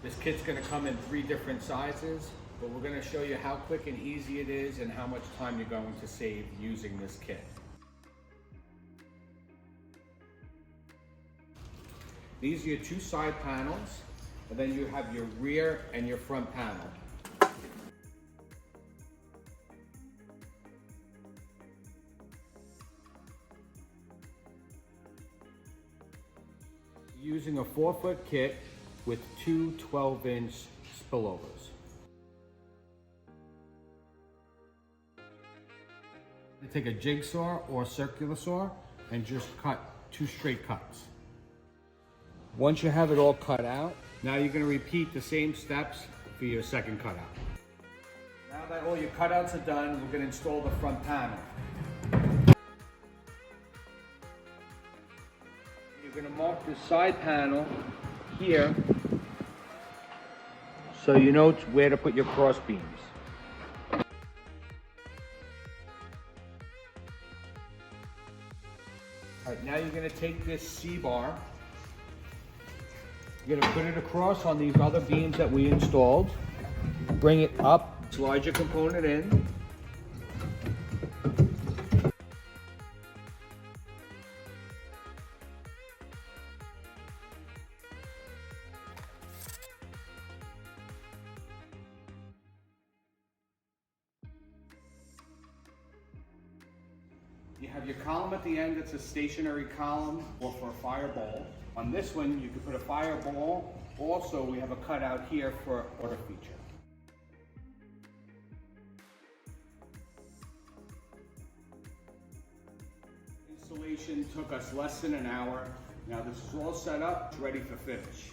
This kit's going to come in 3 different sizes, but we're going to show you how quick and easy it is and how much time you're going to save using this kit. These are your 2 side panels, and then you have your rear and your front panel. Using a 4-foot kit with 2 12-inch spillovers. You take a jigsaw or circular saw and just cut 2 straight cuts. Once you have it all cut out, now you're going to repeat the same steps for your second cutout. Now that all your cutouts are done, we're going to install the front panel. You're going to mark the side panel here so you know where to put your cross beams. Alright, now you're going to take this C-bar, you're going to put it across on these other beams that we installed, bring it up, slide your component in. You have your column at the end that's a stationary column or for a fireball. On this one, you can put a fireball. Also, we have a cutout here for a water feature. Installation took us less than an hour. Now this is all set up, ready for finish.